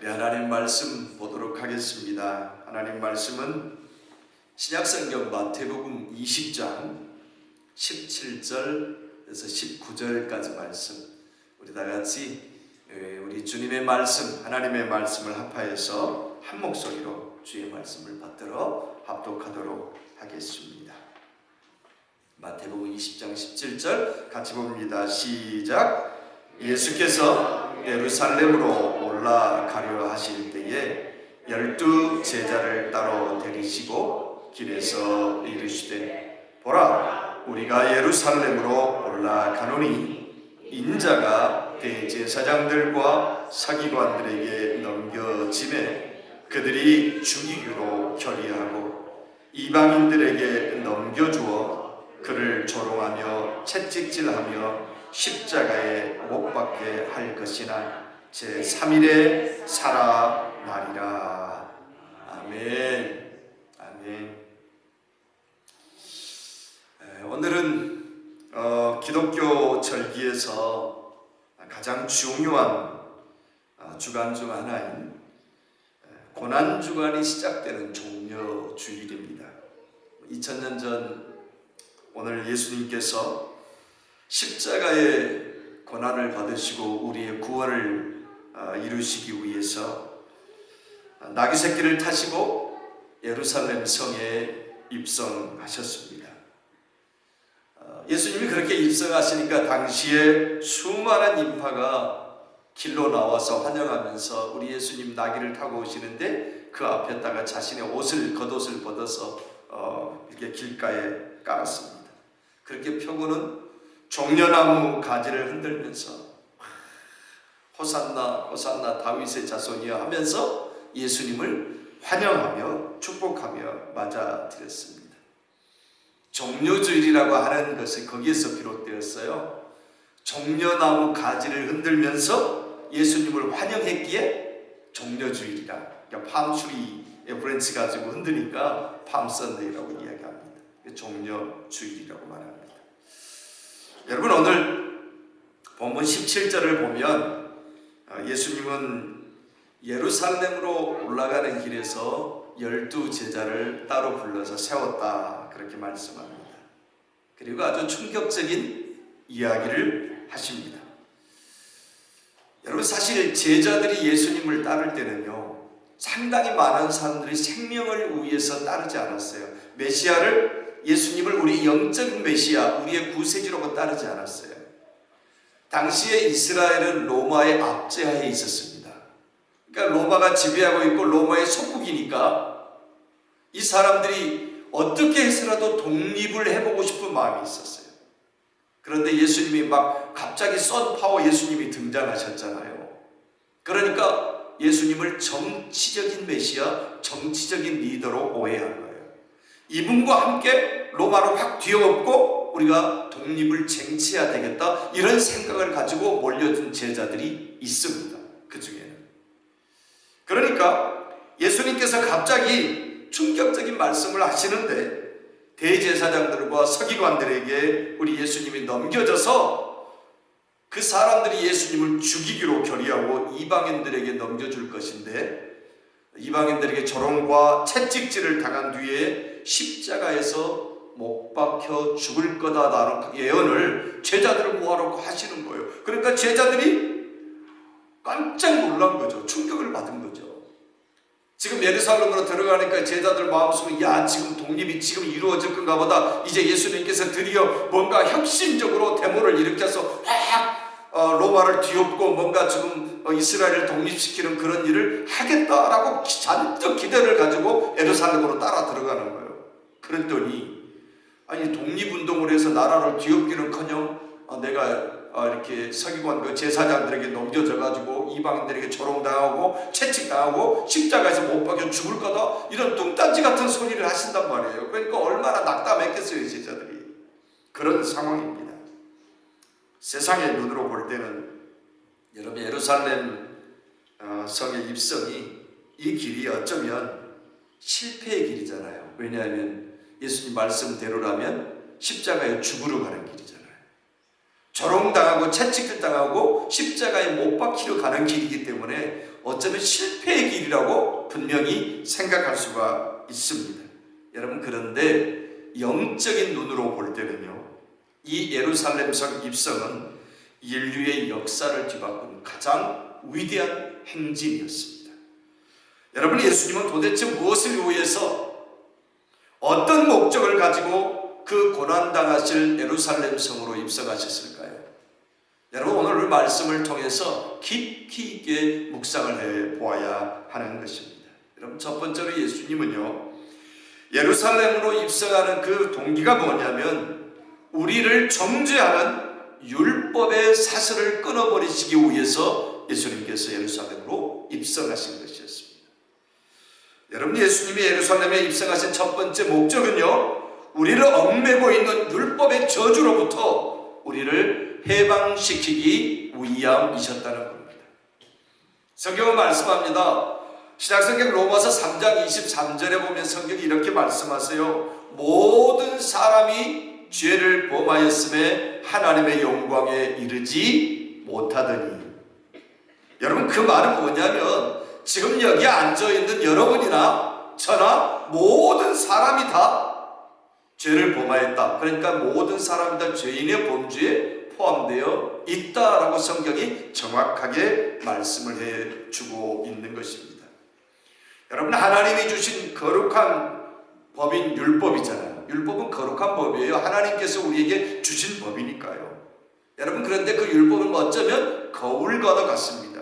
우리 하나님 말씀 보도록 하겠습니다. 하나님 말씀은 신약성경 마태복음 20장 17절에서 19절까지 말씀, 우리 다 같이 우리 주님의 말씀, 하나님의 말씀을 합하여서 한 목소리로 주의 말씀을 받들어 합독하도록 하겠습니다. 마태복음 20장 17절 같이 봅니다. 시작. 예수께서 예루살렘으로 올라가려 하실 때에 12 제자를 따로 데리시고 길에서 이르시되, 보라, 우리가 예루살렘으로 올라가노니 인자가 대제사장들과 서기관들에게 넘겨지매 그들이 죽이기로 결의하고 이방인들에게 넘겨주어 그를 조롱하며 채찍질하며 십자가에 못 박게 할 것이나 제3일에 살아나리라. 아멘. 아멘. 오늘은 기독교 절기에서 가장 중요한 주간 중 하나인 고난주간이 시작되는 종려주일입니다. 2000년 전 오늘 예수님께서 십자가의 고난을 받으시고 우리의 구원을 이루시기 위해서 나귀 새끼를 타시고 예루살렘 성에 입성하셨습니다. 예수님이 그렇게 입성하시니까 당시에 수많은 인파가 길로 나와서 환영하면서 우리 예수님 나귀를 타고 오시는데 그 앞에다가 자신의 겉옷을 벗어서 이렇게 길가에 깔았습니다. 그렇게 펴고는 종려나무 가지를 흔들면서 호산나 호산나 다윗의 자손이여 하면서 예수님을 환영하며 축복하며 맞아들였습니다. 종려주일이라고 하는 것이 거기에서 비롯되었어요. 종려나무 가지를 흔들면서 예수님을 환영했기에 종려주일이라, 그러니까 팜트리의 브랜치 가지고 흔드니까 팜선데이라고 이야기합니다. 종려주일이라고 말합니다. 여러분, 오늘 본문 17절을 보면 예수님은 예루살렘으로 올라가는 길에서 12 제자를 따로 불러서 세웠다, 그렇게 말씀합니다. 그리고 아주 충격적인 이야기를 하십니다. 여러분, 사실 제자들이 예수님을 따를 때는요, 상당히 많은 사람들이 생명을 위해서 따르지 않았어요. 메시아를, 예수님을 우리 영적인 메시아, 우리의 구세주라고 따르지 않았어요. 당시에 이스라엘은 로마의 압제하에 있었습니다. 그러니까 로마가 지배하고 있고 로마의 속국이니까 이 사람들이 어떻게 해서라도 독립을 해보고 싶은 마음이 있었어요. 그런데 예수님이 막 갑자기 썬파워 예수님이 등장하셨잖아요. 그러니까 예수님을 정치적인 메시아, 정치적인 리더로 오해한 거예요. 이분과 함께 로마로 확 뒤엎고 우리가 독립을 쟁취해야 되겠다, 이런 생각을 가지고 몰려든 제자들이 있습니다. 그 중에는. 그러니까 예수님께서 갑자기 충격적인 말씀을 하시는데 대제사장들과 서기관들에게 우리 예수님이 넘겨져서 그 사람들이 예수님을 죽이기로 결의하고 이방인들에게 넘겨줄 것인데, 이방인들에게 조롱과 채찍질을 당한 뒤에 십자가에서 못 박혀 죽을 거다라는 예언을 제자들을 모아놓고 하시는 거예요. 그러니까 제자들이 깜짝 놀란 거죠. 충격을 받은 거죠. 지금 예루살렘으로 들어가니까 제자들 마음속에, 야, 지금 독립이 지금 이루어질 건가 보다. 이제 예수님께서 드디어 뭔가 혁신적으로 데모를 일으켜서 확 로마를 뒤엎고 뭔가 지금 이스라엘을 독립시키는 그런 일을 하겠다라고 잔뜩 기대를 가지고 예루살렘으로 따라 들어가는 거예요. 그랬더니 아니, 독립운동을 해서 나라를 뒤엎기는커녕 내가 이렇게 서기관 그 제사장들에게 넘겨져가지고 이방인들에게 조롱당하고 채찍당하고 십자가에서 못 박혀 죽을 거다, 이런 뚱딴지 같은 소리를 하신단 말이에요. 그러니까 얼마나 낙담했겠어요, 제자들이. 그런 상황입니다. 세상의 눈으로 볼 때는 여러분, 예루살렘 성의 입성이, 이 길이 어쩌면 실패의 길이잖아요. 왜냐하면 예수님 말씀대로라면 십자가에 죽으러 가는 길이잖아요. 조롱당하고 채찍질 당하고 십자가에 못 박히러 가는 길이기 때문에 어쩌면 실패의 길이라고 분명히 생각할 수가 있습니다. 여러분, 그런데 영적인 눈으로 볼 때는요, 이 예루살렘 성 입성은 인류의 역사를 뒤바꾼 가장 위대한 행진이었습니다. 여러분, 예수님은 도대체 무엇을 위해서 어떤 목적을 가지고 그 고난당하실 예루살렘 성으로 입성하셨을까요? 여러분, 오늘 말씀을 통해서 깊이 있게 묵상을 해 보아야 하는 것입니다. 여러분, 첫 번째로 예수님은요, 예루살렘으로 입성하는 그 동기가 뭐냐면 우리를 정죄하는 율법의 사슬을 끊어버리시기 위해서 예수님께서 예루살렘으로 입성하신 것이었습니다. 여러분, 예수님이 예루살렘에 입성하신 첫 번째 목적은요, 우리를 얽매고 있는 율법의 저주로부터 우리를 해방시키기 위함이셨다는 겁니다. 성경은 말씀합니다. 신약성경 로마서 3장 23절에 보면 성경이 이렇게 말씀하세요. 모든 사람이 죄를 범하였음에 하나님의 영광에 이르지 못하더니. 여러분, 그 말은 뭐냐면 지금 여기 앉아있는 여러분이나 저나 모든 사람이 다 죄를 범하였다. 그러니까 모든 사람이 다 죄인의 범주에 포함되어 있다라고 성경이 정확하게 말씀을 해주고 있는 것입니다. 여러분, 하나님이 주신 거룩한 법인 율법이잖아요. 율법은 거룩한 법이에요. 하나님께서 우리에게 주신 법이니까요. 여러분, 그런데 그 율법은 어쩌면 거울과도 같습니다.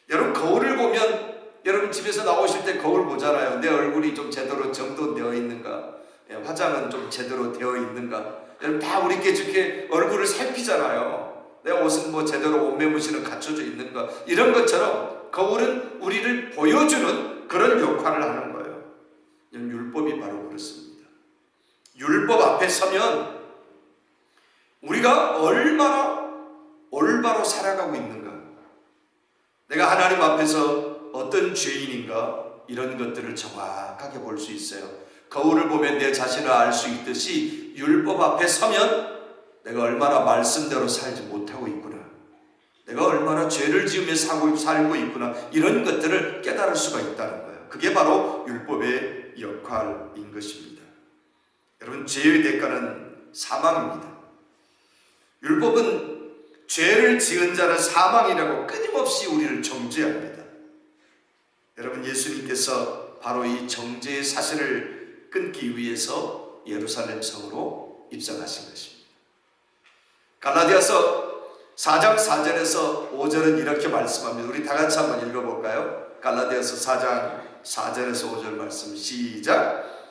여러분, 거울을 보면 여러분 집에서 나오실 때 거울 보잖아요. 내 얼굴이 좀 제대로 정돈되어 있는가, 화장은 좀 제대로 되어 있는가. 여러분, 다 우리께 저렇게 얼굴을 살피잖아요. 내 옷은 뭐 제대로 옷매무새는 갖춰져 있는가. 이런 것처럼 거울은 우리를 보여주는 그런 역할을 하는 거예요. 율법이 바로 그렇습니다. 율법 앞에 서면 우리가 얼마나 올바로 살아가고 있는가, 내가 하나님 앞에서 어떤 죄인인가, 이런 것들을 정확하게 볼 수 있어요. 거울을 보면 내 자신을 알 수 있듯이 율법 앞에 서면 내가 얼마나 말씀대로 살지 못하고 있구나, 내가 얼마나 죄를 지으며 살고 있구나, 이런 것들을 깨달을 수가 있다는 거예요. 그게 바로 율법의 역할인 것입니다. 여러분, 죄의 대가는 사망입니다. 율법은 죄를 지은 자는 사망이라고 끊임없이 우리를 정죄합니다. 여러분, 예수님께서 바로 이 정죄의 사슬을 끊기 위해서 예루살렘 성으로 입성하신 것입니다. 갈라디아서 4장 4절에서 5절은 이렇게 말씀합니다. 우리 다 같이 한번 읽어볼까요? 갈라디아서 4장 4절에서 5절 말씀 시작.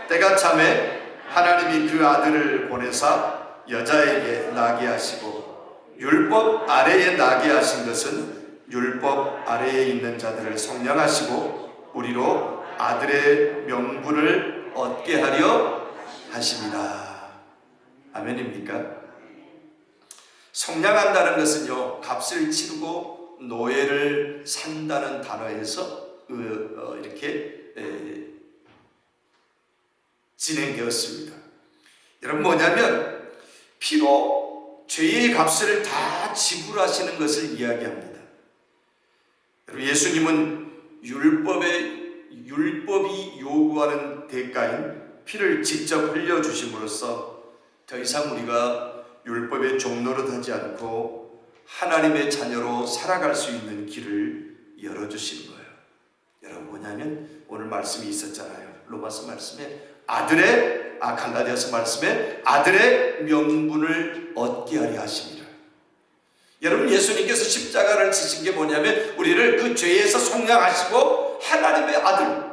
때가 참에 하나님이 그 아들을 보내사 여자에게 나게 하시고 율법 아래에 나게 하신 것은 율법 아래에 있는 자들을 성령하시고 우리로 아들의 명분을 얻게 하려 하십니다. 아멘입니까? 성량한다는 것은요, 값을 치르고 노예를 산다는 단어에서 이렇게 진행되었습니다. 여러분, 뭐냐면 피로 죄의 값을 다 지불하시는 것을 이야기합니다. 여러분, 예수님은 율법이 요구하는 대가인 피를 직접 흘려주심으로써 더 이상 우리가 율법의 종노릇 하지 않고 하나님의 자녀로 살아갈 수 있는 길을 열어주신 거예요. 여러분, 뭐냐면 오늘 말씀이 있었잖아요. 로마서 말씀에 갈라디아서 말씀에 아들의 명분을 얻게 하려 하십니다. 여러분, 예수님께서 십자가를 지신 게 뭐냐면 우리를 그 죄에서 속량하시고 하나님의 아들,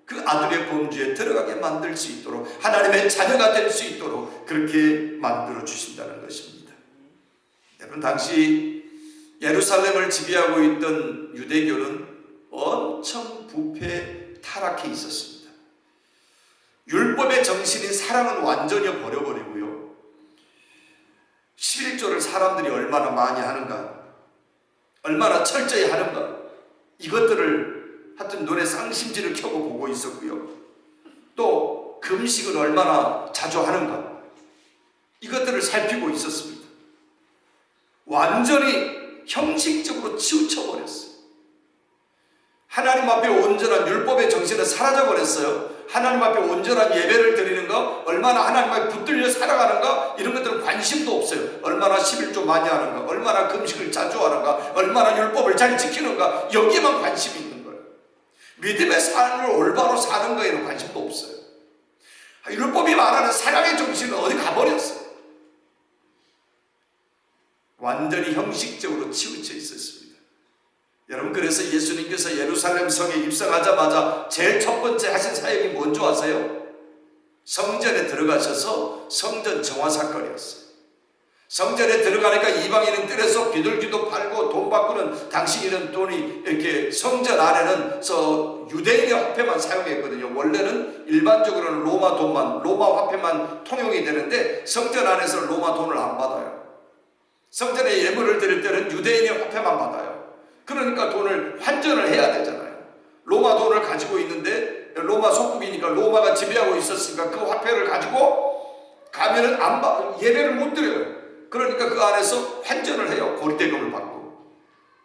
그 아들의 범주에 들어가게 만들 수 있도록, 하나님의 자녀가 될 수 있도록 그렇게 만들어 주신다는 것입니다. 여러분, 당시 예루살렘을 지배하고 있던 유대교는 엄청 부패 타락해 있었습니다. 율법의 정신인 사랑은 완전히 버려버리고요, 11조를 사람들이 얼마나 많이 하는가, 얼마나 철저히 하는가, 이것들을 하여튼 눈에 쌍심지를 켜고 보고 있었고요, 또 금식을 얼마나 자주 하는가, 이것들을 살피고 있었습니다. 완전히 형식적으로 치우쳐버렸어요. 하나님 앞에 온전한 율법의 정신은 사라져버렸어요. 하나님 앞에 온전한 예배를 드리는 거, 얼마나 하나님 앞에 붙들려 살아가는가, 이런 것들은 관심도 없어요. 얼마나 11조 많이 하는가, 얼마나 금식을 자주 하는가, 얼마나 율법을 잘 지키는가, 여기에만 관심이 있는 거예요. 믿음의 삶을 올바로 사는 거에는 관심도 없어요. 율법이 말하는 사랑의 정신은 어디 가버렸어요. 완전히 형식적으로 치우쳐 있었습니다. 여러분, 그래서 예수님께서 예루살렘 성에 입성하자마자 제일 첫 번째 하신 사역이 뭔지 아세요? 성전에 들어가셔서 성전 정화 사건이었어요. 성전에 들어가니까 이방인은 뜰에서 비둘기도 팔고 돈 바꾸는, 당시 이런 돈이 이렇게 성전 안에는 유대인의 화폐만 사용했거든요. 원래는 일반적으로는 로마 돈만, 로마 화폐만 통용이 되는데 성전 안에서 로마 돈을 안 받아요. 성전에 예물을 드릴 때는 유대인의 화폐만 받아요. 그러니까 돈을 환전을 해야 되잖아요. 로마 돈을 가지고 있는데 로마 속국이니까 로마가 지배하고 있었으니까 그 화폐를 가지고 가면은 예배를 못 드려요. 그러니까 그 안에서 환전을 해요. 고리대금을 받고.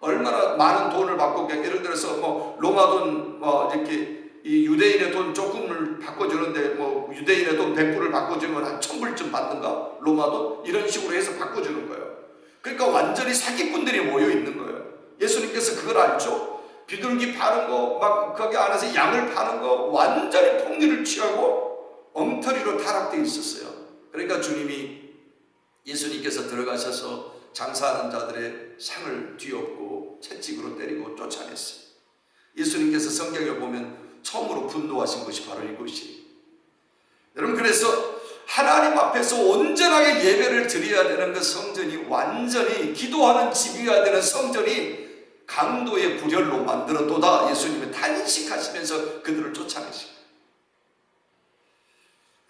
얼마나 많은 돈을 받고, 그냥 예를 들어서 로마 돈 이렇게 이 유대인의 돈 조금을 바꿔주는데 유대인의 돈 100불을 바꿔주면 한 1000불쯤 받는가? 로마 돈? 이런 식으로 해서 바꿔주는 거예요. 그러니까 완전히 사기꾼들이 모여 있는 거예요. 예수님께서 그걸 알죠? 비둘기 파는 거, 거기 안에서 양을 파는 거, 완전히 폭리를 취하고 엉터리로 타락되어 있었어요. 그러니까 예수님께서 들어가셔서 장사하는 자들의 상을 뒤엎고 채찍으로 때리고 쫓아냈어요. 예수님께서 성경에 보면 처음으로 분노하신 것이 바로 이것이에요. 여러분, 그래서 하나님 앞에서 온전하게 예배를 드려야 되는 그 성전이, 완전히 기도하는 집이어야 되는 성전이 강도의 불혈로 만들어도다 예수님이 탄식하시면서 그들을 쫓아내시고,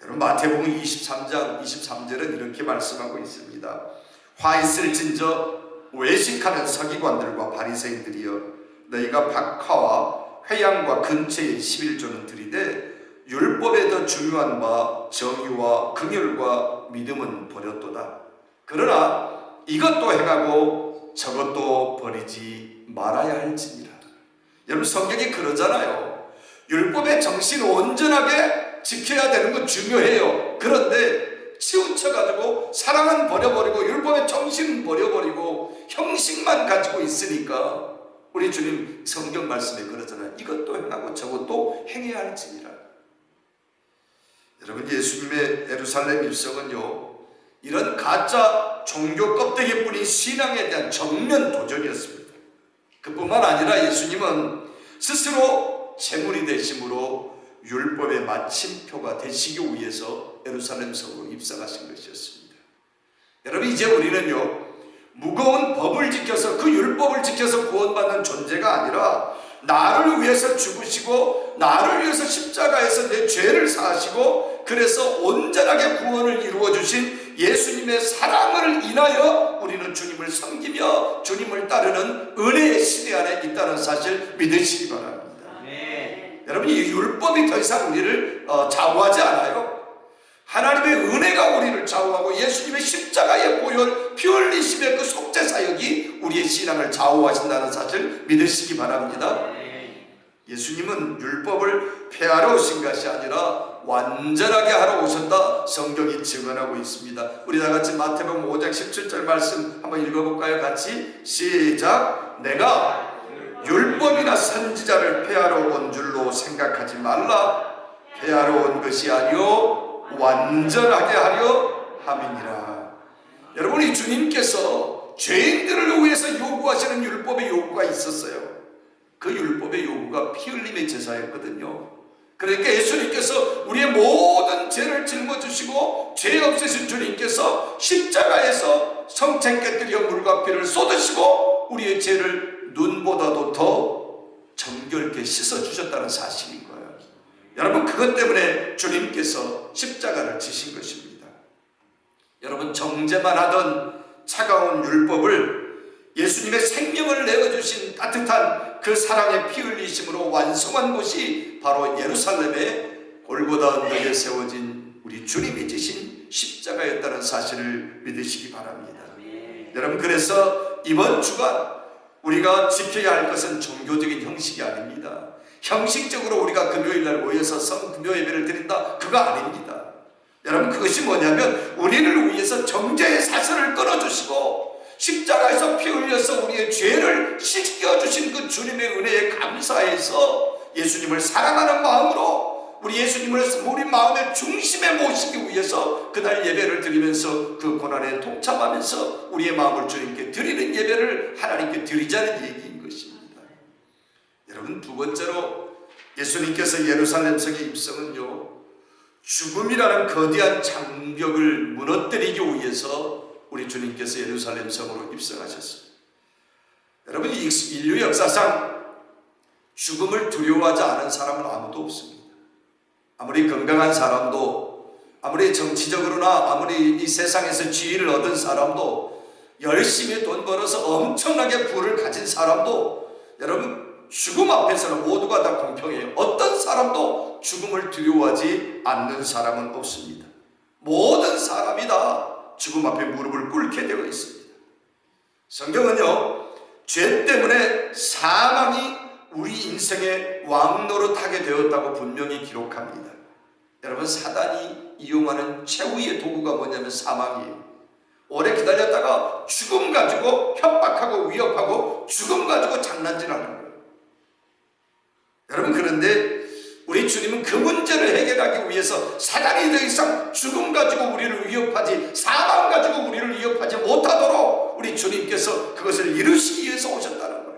여러분, 마태복음 23장 23절은 이렇게 말씀하고 있습니다. 화 있을진저 외식하는 서기관들과 바리새인들이여, 너희가 박하와 회양과 근처의 11조는 드리되 율법에 더 중요한 바 정의와 긍휼과 믿음은 버렸도다. 그러나 이것도 행하고 저것도 버리지 말아야 할지니라. 여러분, 성경이 그러잖아요. 율법의 정신 온전하게 지켜야 되는 건 중요해요. 그런데 치우쳐가지고 사랑은 버려버리고 율법의 정신은 버려버리고 형식만 가지고 있으니까 우리 주님 성경 말씀에 그러잖아요. 이것도 행하고 저것도 행해야 할지니라. 여러분, 예수님의 예루살렘 입성은요, 이런 가짜 종교 껍데기뿐인 신앙에 대한 정면 도전이었습니다. 그뿐만 아니라 예수님은 스스로 제물이 되심으로 율법의 마침표가 되시기 위해서 예루살렘 성으로 입성하신 것이었습니다. 여러분, 이제 우리는요, 무거운 법을 지켜서, 그 율법을 지켜서 구원받는 존재가 아니라 나를 위해서 죽으시고 나를 위해서 십자가에서 내 죄를 사하시고 그래서 온전하게 구원을 이루어 주신 예수님의 사랑을 인하여 우리는 주님을 섬기며 주님을 따르는 은혜의 시대 안에 있다는 사실 믿으시기 바랍니다. 여러분, 이 율법이 더 이상 우리를 좌우하지 않아요. 하나님의 은혜가 우리를 좌우하고 예수님의 십자가의 보혈, 피 흘리심의 그 속죄 사역이 우리의 신앙을 좌우하신다는 사실 믿으시기 바랍니다. 예수님은 율법을 폐하러 오신 것이 아니라 완전하게 하러 오셨다 성경이 증언하고 있습니다. 우리 다 같이 마태복음 5장 17절 말씀 한번 읽어볼까요? 같이 시작. 내가 율법이나 선지자를 폐하러 온 줄로 생각하지 말라. 폐하러 온 것이 아니요 완전하게 하려 함이니라. 여러분, 이 주님께서 죄인들을 위해서 요구하시는 율법의 요구가 있었어요. 그 율법의 요구가 피 흘림의 제사였거든요. 그러니까 예수님께서 우리의 모든 죄를 짊어지시고 죄 없으신 주님께서 십자가에서 성찬 깨뜨려 물과 피를 쏟으시고 우리의 죄를 눈보다도 더 정결케 씻어주셨다는 사실인 거예요. 여러분, 그것 때문에 주님께서 십자가를 지신 것입니다. 여러분, 정죄만 하던 차가운 율법을 예수님의 생명을 내어주신 따뜻한 그 사랑의 피 흘리심으로 완성한 곳이 바로 예루살렘의 골고다 언덕에 세워진 우리 주님이 지신 십자가였다는 사실을 믿으시기 바랍니다. 여러분, 그래서 이번 주간 우리가 지켜야 할 것은 종교적인 형식이 아닙니다. 형식적으로 우리가 금요일날 모여서 성금요 예배를 드린다, 그거 아닙니다. 여러분, 그것이 뭐냐면 우리를 위해서 정죄의 사슬을 끊어주시고 십자가에서 피 흘려서 우리의 죄를 씻겨주신 그 주님의 은혜에 감사해서 예수님을 사랑하는 마음으로 우리 예수님을 우리 마음의 중심에 모시기 위해서 그날 예배를 드리면서 그 고난에 동참하면서 우리의 마음을 주님께 드리는 예배를 하나님께 드리자는 얘기인 것입니다. 여러분, 두 번째로 예수님께서 예루살렘 성에 입성은요, 죽음이라는 거대한 장벽을 무너뜨리기 위해서 우리 주님께서 예루살렘 성으로 입성하셨습니다. 여러분, 인류 역사상 죽음을 두려워하지 않은 사람은 아무도 없습니다. 아무리 건강한 사람도, 아무리 정치적으로나 아무리 이 세상에서 지위를 얻은 사람도, 열심히 돈 벌어서 엄청나게 부를 가진 사람도, 여러분, 죽음 앞에서는 모두가 다 공평해요. 어떤 사람도 죽음을 두려워하지 않는 사람은 없습니다. 모든 사람이 다 죽음 앞에 무릎을 꿇게 되어 있습니다. 성경은요, 죄 때문에 사망이 우리 인생의 왕노릇하게 되었다고 분명히 기록합니다. 여러분, 사단이 이용하는 최후의 도구가 뭐냐면 사망이에요. 오래 기다렸다가 죽음 가지고 협박하고 위협하고 죽음 가지고 장난질하는 거예요. 여러분, 그런데 우리 주님은 그 문제를 해결하기 위해서 사단이 더 이상 죽음 가지고 우리를 위협하지, 사망 가지고 우리를 위협하지 못하도록 우리 주님께서 그것을 이루시기 위해서 오셨다는 거예요.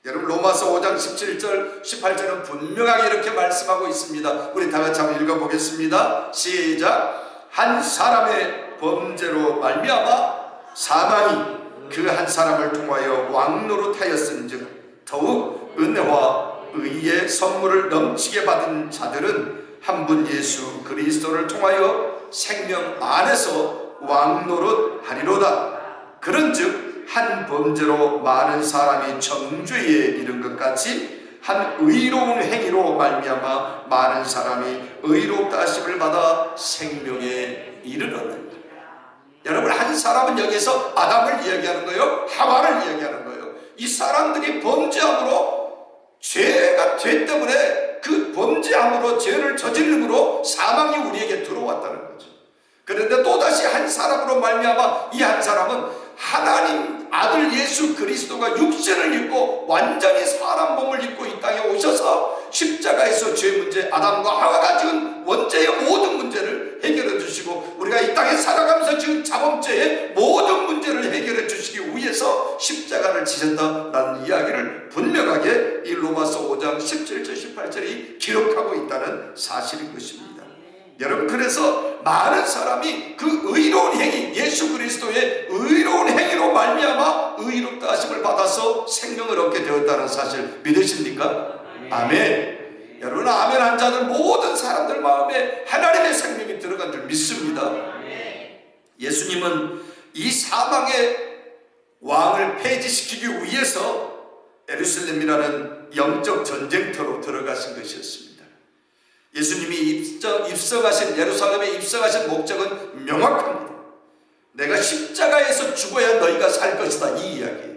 여러분, 로마서 5장 17절 18절은 분명하게 이렇게 말씀하고 있습니다. 우리 다 같이 한번 읽어보겠습니다. 시작. 한 사람의 범죄로 말미암아 사망이 그 한 사람을 통하여 왕노릇하였은즉 더욱 은혜와 의의 선물을 넘치게 받은 자들은 한 분 예수 그리스도를 통하여 생명 안에서 왕노릇하리로다. 그런즉 한 범죄로 많은 사람이 정죄에 이른 것 같이 한 의로운 행위로 말미암아 많은 사람이 의롭다 하심을 받아 생명에 이르러는 거예요. 여러분, 한 사람은 여기서 아담을 이야기하는 거예요, 하와를 이야기하는 거예요. 이 사람들이 범죄함으로, 죄가 죄 때문에 그 범죄함으로, 죄를 저질름으로 사망이 우리에게 들어왔다는 거죠. 그런데 또다시 한 사람으로 말미암아 이 한 사람은 하나님 아들 예수 그리스도가 육신을 입고 완전히 사람 몸을 입고 이 땅에 오셔서 십자가에서 죄 문제, 아담과 하와가 지은 원죄의 모든 문제를 해결해 주시고 우리가 이 땅에 살아가면서 지은 자범죄의 모든 문제를 해결해 주시기 위해서 십자가를 지셨다라는 이야기를 분명하게 이 로마서 5장 17절 18절이 기록하고 있다는 사실인 것입니다. 여러분, 그래서 많은 사람이 그 의로운 행위, 예수 그리스도의 의로운 행위로 말미암아 의롭다 하심을 받아서 생명을 얻게 되었다는 사실 믿으십니까? 아멘. 여러분, 아멘 한 자는 모든 사람들 마음에 하나님의 생명이 들어간 줄 믿습니다. 예수님은 이 사망의 왕을 폐지시키기 위해서 예루살렘이라는 영적 전쟁터로 들어가신 것이었습니다. 예수님이 입성하신, 예루살렘에 입성하신 목적은 명확합니다. 내가 십자가에서 죽어야 너희가 살 것이다, 이 이야기예요.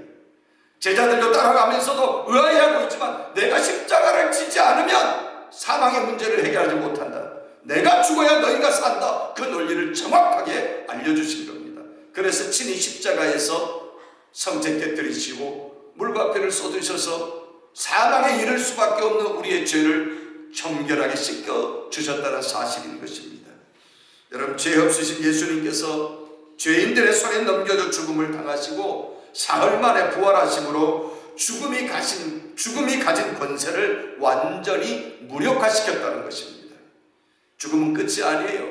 제자들도 따라가면서도 의아해하고 있지만 내가 십자가를 지지 않으면 사망의 문제를 해결하지 못한다, 내가 죽어야 너희가 산다, 그 논리를 정확하게 알려주신 겁니다. 그래서 친히 십자가에서 성체 깨뜨리시고 물과 피를 쏟으셔서 사망에 이를 수밖에 없는 우리의 죄를 정결하게 씻겨주셨다는 사실인 것입니다. 여러분, 죄 없으신 예수님께서 죄인들의 손에 넘겨져 죽음을 당하시고 사흘 만에 부활하심으로 죽음이 가진 권세를 완전히 무력화시켰다는 것입니다. 죽음은 끝이 아니에요.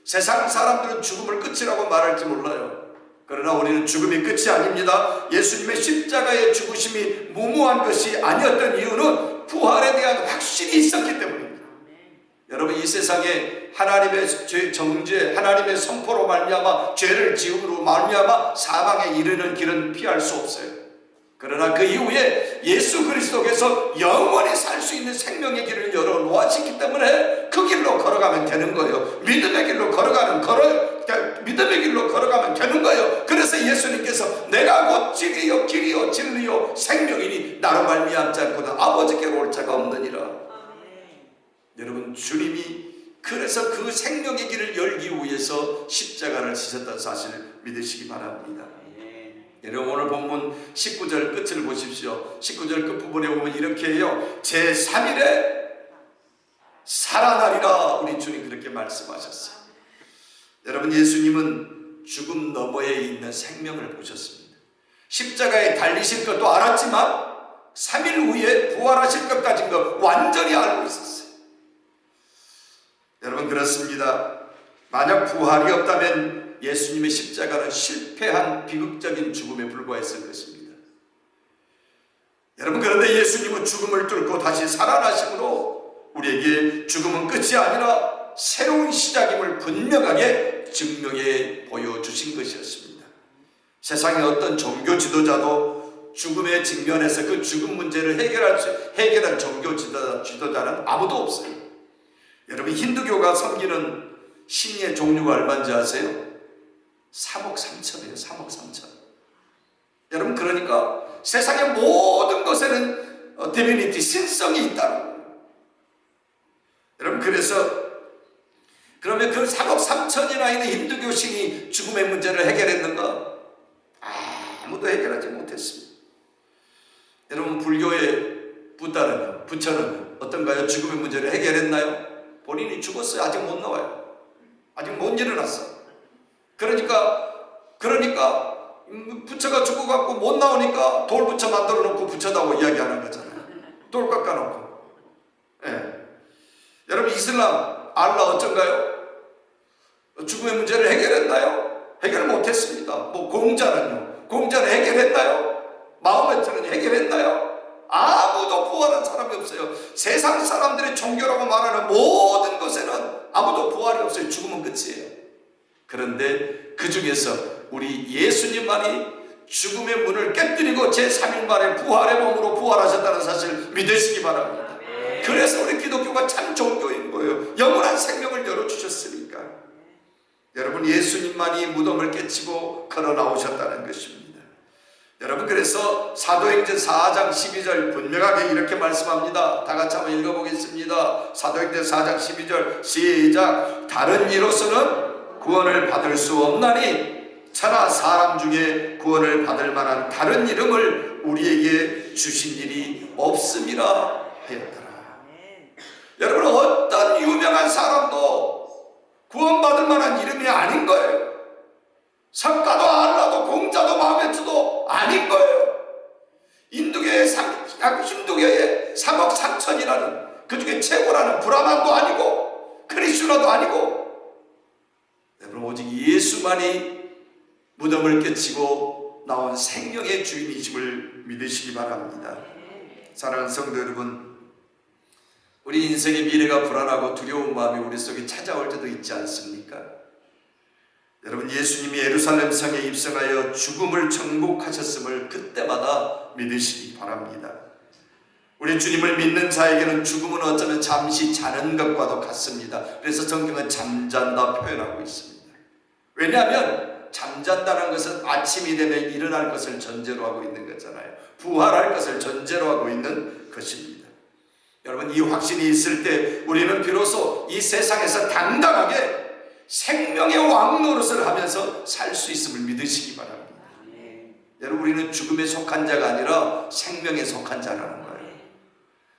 세상 사람들은 죽음을 끝이라고 말할지 몰라요. 그러나 우리는 죽음이 끝이 아닙니다. 예수님의 십자가의 죽으심이 무모한 것이 아니었던 이유는 부활에 대한 확신이 있었기 때문입니다. 여러분, 이 세상에 하나님의 정죄, 하나님의 선포로 말미암아 죄를 지음으로 말미암아 사망에 이르는 길은 피할 수 없어요. 그러나 그 이후에 예수 그리스도께서 영원히 살 수 있는 생명의 길을 열어놓으셨기 때문에 그 길로 걸어가면 되는 거예요. 믿음의 길로 걸어가는 믿음의 길로 걸어가면 되는 거예요. 그래서 예수님께서 내가 곧 길이요 길이요 진리요 생명이니 나로 말미암지 않고는 아버지께로 올 자가 없느니라. 여러분, 주님이 그래서 그 생명의 길을 열기 위해서 십자가를 지셨다는 사실을 믿으시기 바랍니다. 여러분, 오늘 본문 19절 끝을 보십시오. 19절 끝부분에 보면 이렇게 해요. 제3일에 살아나리라. 우리 주님 그렇게 말씀하셨어요. 여러분, 예수님은 죽음 너머에 있는 생명을 보셨습니다. 십자가에 달리실 것도 알았지만 3일 후에 부활하실 것까지인 거 완전히 알고 있었어요. 여러분, 그렇습니다. 만약 부활이 없다면 예수님의 십자가는 실패한 비극적인 죽음에 불과했을 것입니다. 여러분, 그런데 예수님은 죽음을 뚫고 다시 살아나심으로 우리에게 죽음은 끝이 아니라 새로운 시작임을 분명하게 증명해 보여주신 것이었습니다. 세상의 어떤 종교 지도자도 죽음에 직면해서 그 죽음 문제를 해결한 종교 지도자는 아무도 없어요. 여러분, 힌두교가 섬기는 신의 종류가 얼마인지 아세요? 3억 3천이에요. 3억 3천. 여러분, 그러니까 세상의 모든 것에는 디비니티, 신성이 있다는 거예요. 여러분, 그래서 그러면 그 3억 3천이나 있는 힌두교 신이 죽음의 문제를 해결했는가? 아무도 해결하지 못했습니다. 여러분, 불교의 부다는요, 부처는 어떤가요? 죽음의 문제를 해결했나요? 본인이 죽었어요. 아직 못 나와요. 아직 못 일어났어. 그러니까 부처가 죽어갖고 못 나오니까 돌부처 만들어 놓고 부처다고 이야기하는 거잖아요. 돌 깎아놓고. 예. 여러분, 이슬람 알라 어쩐가요? 죽음의 문제를 해결했나요? 해결 못했습니다. 뭐 공자는 해결했나요? 마호메트는 해결했나요? 아무도 부활한 사람이 없어요. 세상 사람들의 종교라고 말하는 모든 것에는 아무도 부활이 없어요. 죽으면 끝이에요. 그런데 그 중에서 우리 예수님만이 죽음의 문을 깨뜨리고 제3일 만에 부활의 몸으로 부활하셨다는 사실을 믿으시기 바랍니다. 그래서 우리 기독교가 참 종교인 거예요. 영원한 생명을 열어주셨으니까. 여러분, 예수님만이 무덤을 깨치고 걸어 나오셨다는 것입니다. 여러분, 그래서 사도행전 4장 12절 분명하게 이렇게 말씀합니다. 다 같이 한번 읽어보겠습니다. 사도행전 4장 12절 시작. 다른 이로서는 구원을 받을 수 없나니 차나 사람 중에 구원을 받을 만한 다른 이름을 우리에게 주신 일이 없음이라 하였더라. 여러분, 어떤 유명한 사람도 구원받을 만한 이름이 아닌 거예요. 석가도 알라도 공자도 마호메트도 아닌 거예요. 힌두교의 3억 3천이라는 그 중에 최고라는 브라만도 아니고 크리슈나도 아니고, 여러분, 오직 예수만이 무덤을 깨치고 나온 생명의 주인이심을 믿으시기 바랍니다. 사랑하는 성도 여러분, 우리 인생의 미래가 불안하고 두려운 마음이 우리 속에 찾아올 때도 있지 않습니까? 여러분, 예수님이 예루살렘 성에 입성하여 죽음을 정복하셨음을 그때마다 믿으시기 바랍니다. 우리 주님을 믿는 자에게는 죽음은 어쩌면 잠시 자는 것과도 같습니다. 그래서 성경은 잠잔다 표현하고 있습니다. 왜냐하면 잠잔다는 것은 아침이 되면 일어날 것을 전제로 하고 있는 거잖아요. 부활할 것을 전제로 하고 있는 것입니다. 여러분, 이 확신이 있을 때 우리는 비로소 이 세상에서 당당하게 생명의 왕 노릇을 하면서 살 수 있음을 믿으시기 바랍니다. 여러분, 우리는 죽음에 속한 자가 아니라 생명에 속한 자라는 거예요.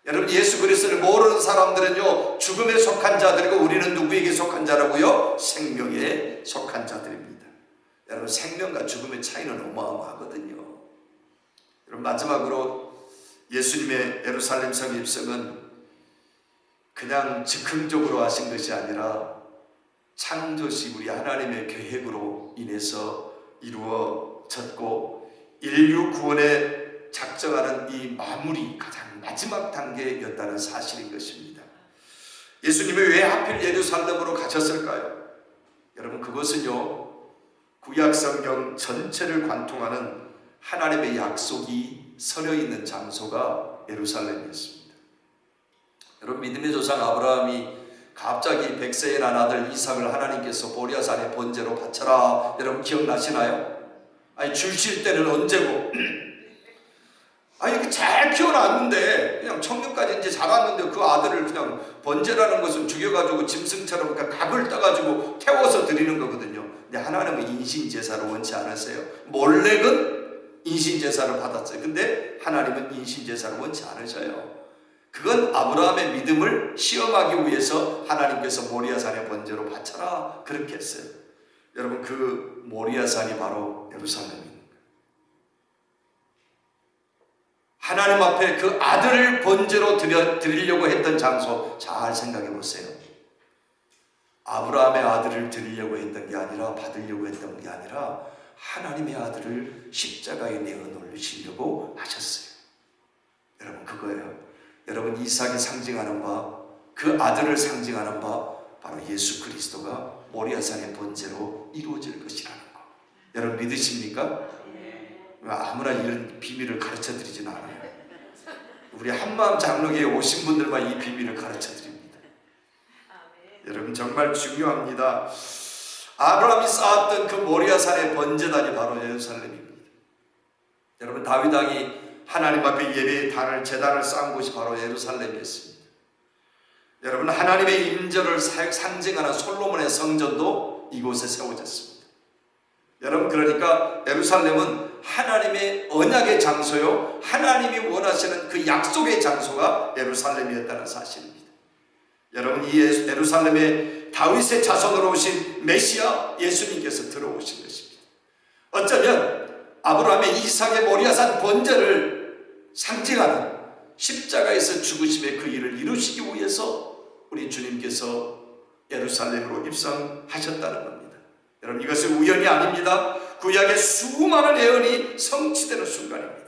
여러분, 예수 그리스도를 모르는 사람들은요, 죽음에 속한 자들이고 우리는 누구에게 속한 자라고요? 생명에 속한 자들입니다. 여러분, 생명과 죽음의 차이는 어마어마하거든요. 여러분, 마지막으로 예수님의 예루살렘 성 입성은 그냥 즉흥적으로 하신 것이 아니라 창조시 우리 하나님의 계획으로 인해서 이루어졌고, 인류 구원에 작정하는 이 마무리, 가장 마지막 단계였다는 사실인 것입니다. 예수님이 왜 하필 예루살렘으로 가셨을까요? 여러분, 그것은요, 구약 성경 전체를 관통하는 하나님의 약속이 서려 있는 장소가 예루살렘이었습니다. 여러분, 믿음의 조상 아브라함이 갑자기 100세에 난 아들 이삭을 하나님께서 모리아산에 번제로 바쳐라. 여러분 기억나시나요? 아니 줄칠 때는 언제고? 아니 잘 키워놨는데 그냥 청년까지 이제 자랐는데 그 아들을 그냥 번제라는 것은 죽여가지고 짐승처럼 그러니까 각을 떠가지고 태워서 드리는 거거든요. 근데 하나님은 인신제사를 원치 않으세요. 몰렉은 인신제사를 받았어요. 근데 하나님은 인신제사를 원치 않으셔요. 그건 아브라함의 믿음을 시험하기 위해서 하나님께서 모리아산의 번제로 바쳐라 그렇게 했어요. 여러분 그 모리아산이 바로 예루살렘입니다. 하나님 앞에 그 아들을 번제로 드리려고 했던 장소 잘 생각해 보세요. 아브라함의 아들을 드리려고 했던 게 아니라 받으려고 했던 게 아니라 하나님의 아들을 십자가에 내어 놓으시려고 하셨어요. 여러분 그거예요. 여러분 이삭이 상징하는 바, 그 아들을 상징하는 바 바로 예수 그리스도가 모리아산의 번제로 이루어질 것이라는 거. 여러분 믿으십니까? 아무나 이런 비밀을 가르쳐 드리진 않아요. 우리 한마음 장로교에 오신 분들만 이 비밀을 가르쳐 드립니다. 여러분 정말 중요합니다. 아브라함이 쌓았던 그 모리아산의 번제단이 바로 예루살렘입니다. 여러분 다윗 왕이 하나님 앞에 예배의 단을 제단을 쌓은 곳이 바로 예루살렘이었습니다. 여러분 하나님의 임재를 상징하는 솔로몬의 성전도 이곳에 세워졌습니다. 여러분 그러니까 예루살렘은 하나님의 언약의 장소요, 하나님이 원하시는 그 약속의 장소가 예루살렘이었다는 사실입니다. 여러분 이 예루살렘에 다윗의 자손으로 오신 메시아 예수님께서 들어오신 것입니다. 어쩌면 아브라함의 이삭의 모리아산 번제를 상징하는 십자가에서 죽으심의 그 일을 이루시기 위해서 우리 주님께서 예루살렘으로 입성하셨다는 겁니다. 여러분 이것은 우연이 아닙니다. 구약의 수많은 예언이 성취되는 순간입니다.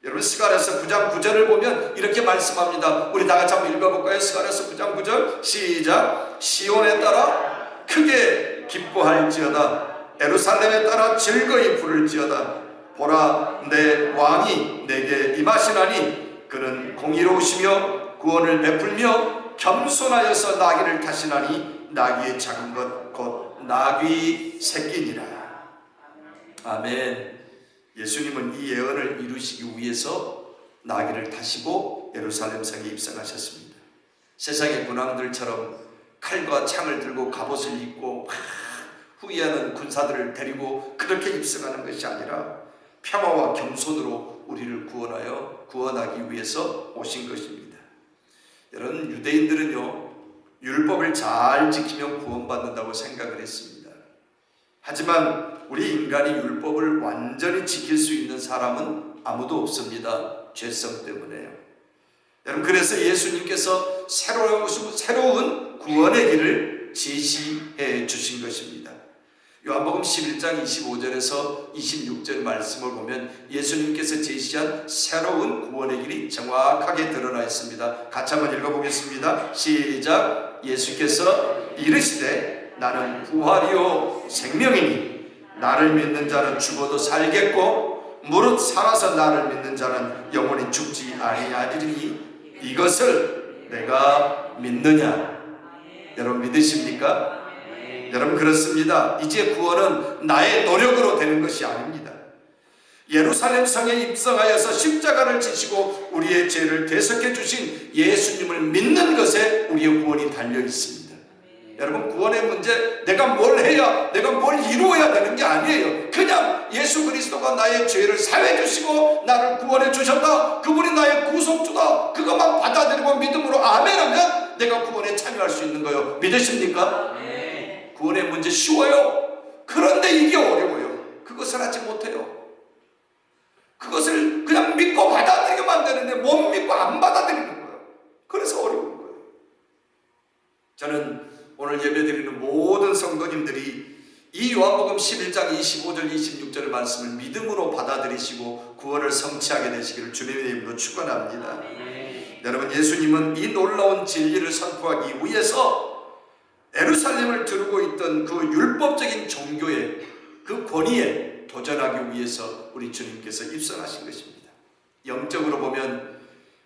여러분 스가랴서 9장 9절을 보면 이렇게 말씀합니다. 우리 다 같이 한번 읽어볼까요? 스가랴서 9장 9절 시작. 시온에 따라 크게 기뻐할지어다. 예루살렘에 따라 즐거이 부를지어다. 보라 내 왕이 내게 임하시나니 그는 공의로우시며 구원을 베풀며 겸손하여서 나귀를 타시나니 나귀의 작은 것 곧 나귀 새끼니라. 아멘. 예수님은 이 예언을 이루시기 위해서 나귀를 타시고 예루살렘 성에 입성하셨습니다. 세상의 군왕들처럼 칼과 창을 들고 갑옷을 입고 후위하는 군사들을 데리고 그렇게 입성하는 것이 아니라 평화와 겸손으로 우리를 구원하기 위해서 오신 것입니다. 여러분 유대인들은요 율법을 잘 지키면 구원받는다고 생각을 했습니다. 하지만 우리 인간이 율법을 완전히 지킬 수 있는 사람은 아무도 없습니다. 죄성 때문에요. 여러분 그래서 예수님께서 새로운 구원의 길을 제시해 주신 것입니다. 요한복음 11장 25절에서 26절 말씀을 보면 예수님께서 제시한 새로운 구원의 길이 정확하게 드러나 있습니다. 같이 한번 읽어보겠습니다. 시작. 예수께서 이르시되 나는 부활이요 생명이니 나를 믿는 자는 죽어도 살겠고 무릇 살아서 나를 믿는 자는 영원히 죽지 아니하리니 이것을 내가 믿느냐? 여러분 믿으십니까? 여러분 그렇습니다. 이제 구원은 나의 노력으로 되는 것이 아닙니다. 예루살렘 성에 입성하여서 십자가를 지시고 우리의 죄를 대속해 주신 예수님을 믿는 것에 우리의 구원이 달려 있습니다. 여러분 구원의 문제 내가 뭘 해야 내가 뭘 이루어야 되는 게 아니에요. 그냥 예수 그리스도가 나의 죄를 사해 주시고 나를 구원해 주셨다. 그분이 나의 구속주다. 그것만 받아들이고 믿음으로 아멘하면 내가 구원에 참여할 수 있는 거예요. 믿으십니까? 구원의 문제 쉬워요. 그런데 이게 어려워요. 그것을 하지 못해요. 그것을 그냥 믿고 받아들이기만 되는데 못 믿고 안 받아들이는 거예요. 그래서 어려운 거예요. 저는 오늘 예배드리는 모든 성도님들이 이 요한복음 11장 25절 26절의 말씀을 믿음으로 받아들이시고 구원을 성취하게 되시기를 주님의 이름으로 축원합니다. 여러분 예수님은 이 놀라운 진리를 선포하기 위해서 예루살렘을 두르고 있던 그 율법적인 종교의 그 권위에 도전하기 위해서 우리 주님께서 입성하신 것입니다. 영적으로 보면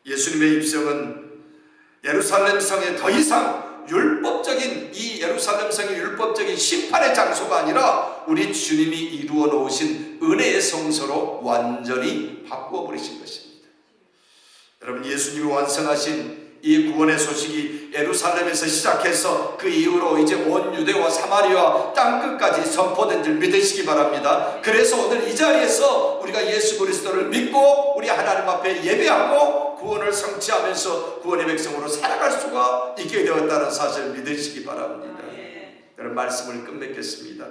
예수님의 입성은 예루살렘 성에 더 이상 율법 율법적인 이 예루살렘 성이 율법적인 심판의 장소가 아니라 우리 주님이 이루어 놓으신 은혜의 성소로 완전히 바꾸어 버리신 것입니다. 여러분, 예수님이 완성하신 이 구원의 소식이 예루살렘에서 시작해서 그 이후로 이제 온 유대와 사마리아 땅끝까지 선포된 줄 믿으시기 바랍니다. 그래서 오늘 이 자리에서 우리가 예수 그리스도를 믿고 우리 하나님 앞에 예배하고 구원을 성취하면서 구원의 백성으로 살아갈 수가 있게 되었다는 사실을 믿으시기 바랍니다. 여러분, 말씀을 끝맺겠습니다.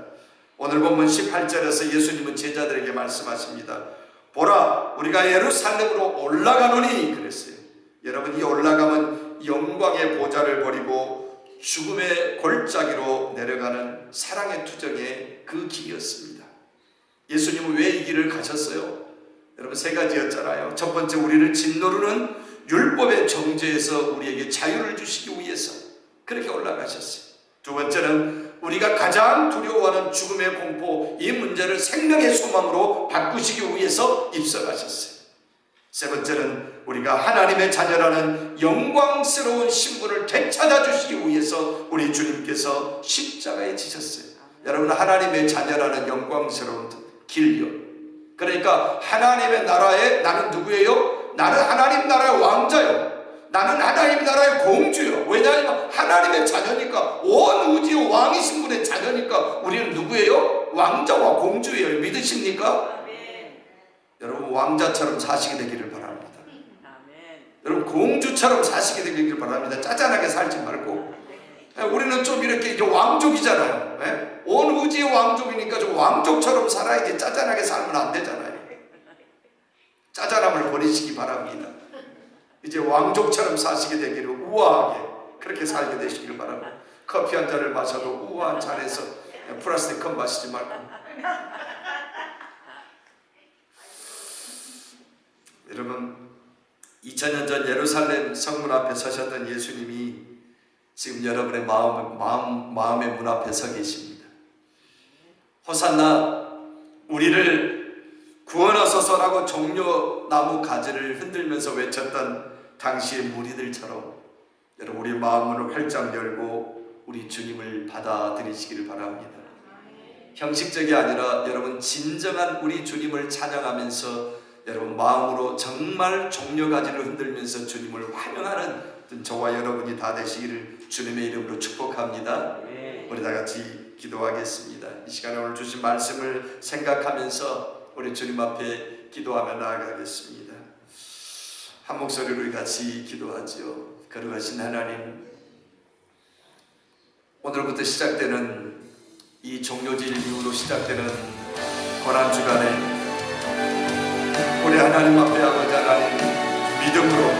오늘 본문 18절에서 예수님은 제자들에게 말씀하십니다. 보라, 우리가 예루살렘으로 올라가노니 그랬어요. 여러분, 이 올라감은 영광의 보좌를 버리고 죽음의 골짜기로 내려가는 사랑의 투정의 그 길이었습니다. 예수님은 왜 이 길을 가셨어요? 여러분, 세 가지였잖아요. 첫 번째, 우리를 짓누르는 율법의 정죄에서 우리에게 자유를 주시기 위해서 그렇게 올라가셨어요. 두 번째는 우리가 가장 두려워하는 죽음의 공포, 이 문제를 생명의 소망으로 바꾸시기 위해서 입성하셨어요. 세 번째는 우리가 하나님의 자녀라는 영광스러운 신분을 되찾아 주시기 위해서 우리 주님께서 십자가에 지셨어요. 여러분, 하나님의 자녀라는 영광스러운 길이요. 그러니까 하나님의 나라에 나는 누구예요? 나는 하나님 나라의 왕자요. 나는 하나님 나라의 공주요. 왜냐하면 하나님의 자녀니까, 온 우주의 왕이신 분의 자녀니까 우리는 누구예요? 왕자와 공주예요. 믿으십니까? 여러분, 왕자처럼 사시게 되기를 바랍니다. 여러분, 공주처럼 사시게 되기를 바랍니다. 짜잔하게 살지 말고. 우리는 좀 이렇게 이제 왕족이잖아요. 온 우주의 왕족이니까 좀 왕족처럼 살아야지 짜잔하게 살면 안 되잖아요. 짜잔함을 버리시기 바랍니다. 이제 왕족처럼 사시게 되기를, 우아하게 그렇게 살게 되시길 바랍니다. 커피 한 잔을 마셔도 우아한 잔에서 플라스틱 컵 마시지 말고. 여러분, 2000년 전 예루살렘 성문 앞에 서셨던 예수님이 지금 여러분의 마음의 문 앞에 서 계십니다. 호산나, 우리를 구원하소서라고 종려나무 가지를 흔들면서 외쳤던 당시의 무리들처럼 여러분, 우리 마음문을 활짝 열고 우리 주님을 받아들이시기를 바랍니다. 형식적이 아니라 여러분, 진정한 우리 주님을 찬양하면서 여러분 마음으로 정말 종려가지를 흔들면서 주님을 환영하는 저와 여러분이 다 되시기를 주님의 이름으로 축복합니다. 우리 다 같이 기도하겠습니다. 이 시간에 오늘 주신 말씀을 생각하면서 우리 주님 앞에 기도하며 나아가겠습니다. 한 목소리로 우리 같이 기도하지요. 거룩하신 하나님, 오늘부터 시작되는 이 종료질 이후로 시작되는 고난주간에 우리 하나님 앞에 아버지 하나님, 믿음으로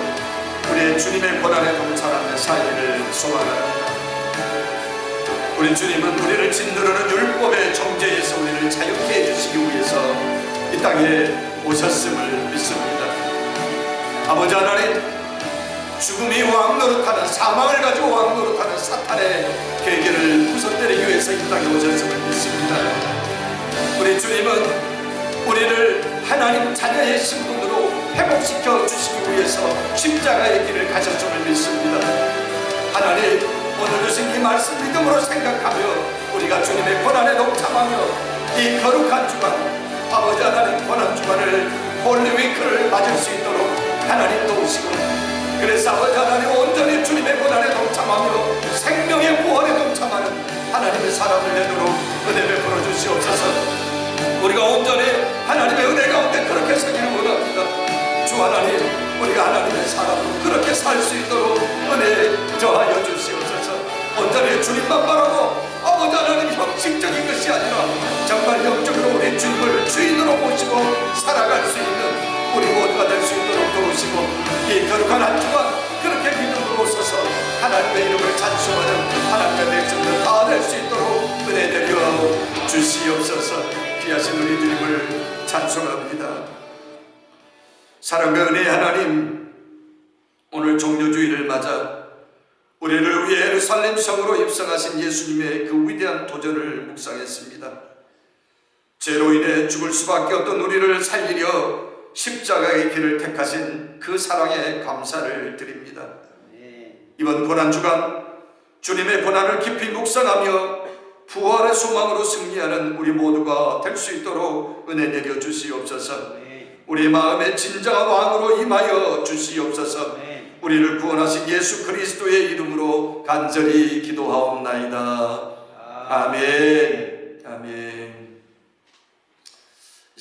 우리의 주님의 고난에 동참하며 살기를 소망합니다. 우리 주님은 우리를 짓누르는 율법의 정죄에서 우리를 자유케 해주시기 위해서 이 땅에 오셨음을 믿습니다. 아버지 하나님, 죽음이 왕노릇하는, 사망을 가지고 왕노릇하는 사탄의 계계를 부숴뜨리기 위해서 이 땅에 오셨음을 믿습니다. 우리 주님은 우리를 하나님 자녀의 신분으로 회복시켜 주시기 위해서 십자가의 길을 가셨음을 믿습니다. 하나님, 오늘 주신 이 말씀 믿음으로 생각하며 우리가 주님의 고난에 동참하며 이 거룩한 주간, 아버지 하나님 고난 주간을 홀리위크를 맞을 수 있도록 하나님 도우시고, 그래서 아버지 하나님 온전히 주님의 고난에 동참하며 생명의 구원에 동참하는 하나님의 사람을 되도록 은혜 베풀어 주시옵소서. 우리가 온전히 하나님의 은혜 가운데 그렇게 서기를 원합니다. 주 하나님, 우리가 하나님의 사람으로 그렇게 살 수 있도록 은혜 저하여 주시옵소서. 온전히 주님만 바라고 아버지 하나님 형식적인 것이 아니라 정말 영적으로 우리 주님을 주인으로 모시고 살아갈 수 있는 우리 모두가 될 수 있도록 도우시고, 이 거룩한 한 주간 그렇게 믿음으로 서서 하나님의 이름을 찬송하는 하나님의 백성들 다 될 수 있도록 은혜 되려 주시옵소서. 귀하신 우리 주님을 찬송합니다. 사랑과 은혜의 하나님, 오늘 종료주의를 맞아 우리를 위해 예루살렘 성으로 입성하신 예수님의 그 위대한 도전을 묵상했습니다. 죄로 인해 죽을 수밖에 없던 우리를 살리려 십자가의 길을 택하신 그 사랑에 감사를 드립니다. 이번 고난주간 주님의 고난을 깊이 묵상하며 부활의 소망으로 승리하는 우리 모두가 될 수 있도록 은혜 내려 주시옵소서. 우리 마음에 진정한 왕으로 임하여 주시옵소서. 우리를 구원하신 예수 그리스도의 이름으로 간절히 기도하옵나이다. 아멘.